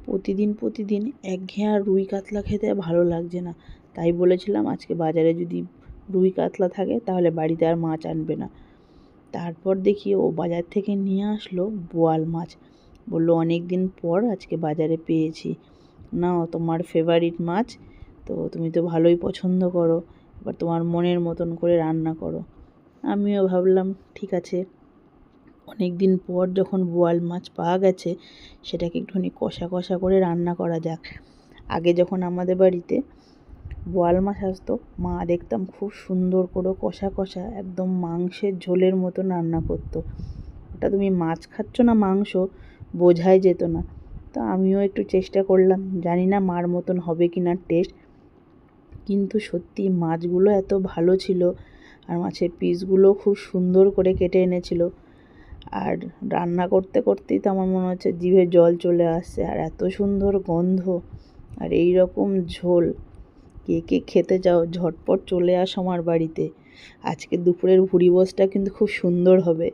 প্রতিদিন একঘেয়ে আর রুই কাতলা খেতে ভালো লাগছে না। তাই বলেছিলাম আজকে বাজারে যদি রুই কাতলা থাকে তাহলে বাড়িতে আর মাছ আনবে না। তারপর দেখি ও বাজার থেকে নিয়ে আসলো বোয়াল মাছ। বললো অনেক দিন পর আজকে বাজারে পেয়েছি, নাও তোমার ফেভারিট মাছ, তো তুমি তো ভালোই পছন্দ করো, এবার তোমার মনের মতন করে রান্না করো। আমিও ভাবলাম ঠিক আছে, অনেক দিন পর যখন বোয়াল মাছ পাওয়া গেছে সেটাকে একটুখানি কষা কষা করে রান্না করা যাক। আগে যখন আমাদের বাড়িতে বোয়াল মাছ আসতো, মা দেখতাম খুব সুন্দর করে কষা কষা একদম মাংসের ঝোলের মতন রান্না করতো। ওটা তুমি মাছ খাচ্ছ না মাংস বোঝাই যেত না। তা আমিও একটু চেষ্টা করলাম, জানি না মার মতন হবে কি না টেস্ট, কিন্তু সত্যি মাছগুলো এত ভালো ছিল আর মাছের পিসগুলো খুব সুন্দর করে কেটে এনেছিল। আর রান্না করতে করতেই তো আমার মনে হচ্ছে জিভে জল চলে আসছে, আর এত সুন্দর গন্ধ আর এই রকম ঝোল। কে কে খেতে চাও ঝটপট চলে আসো আমার বাড়িতে। আজকে দুপুরের ভুরিভোজটা কিন্তু খুব সুন্দর হবে।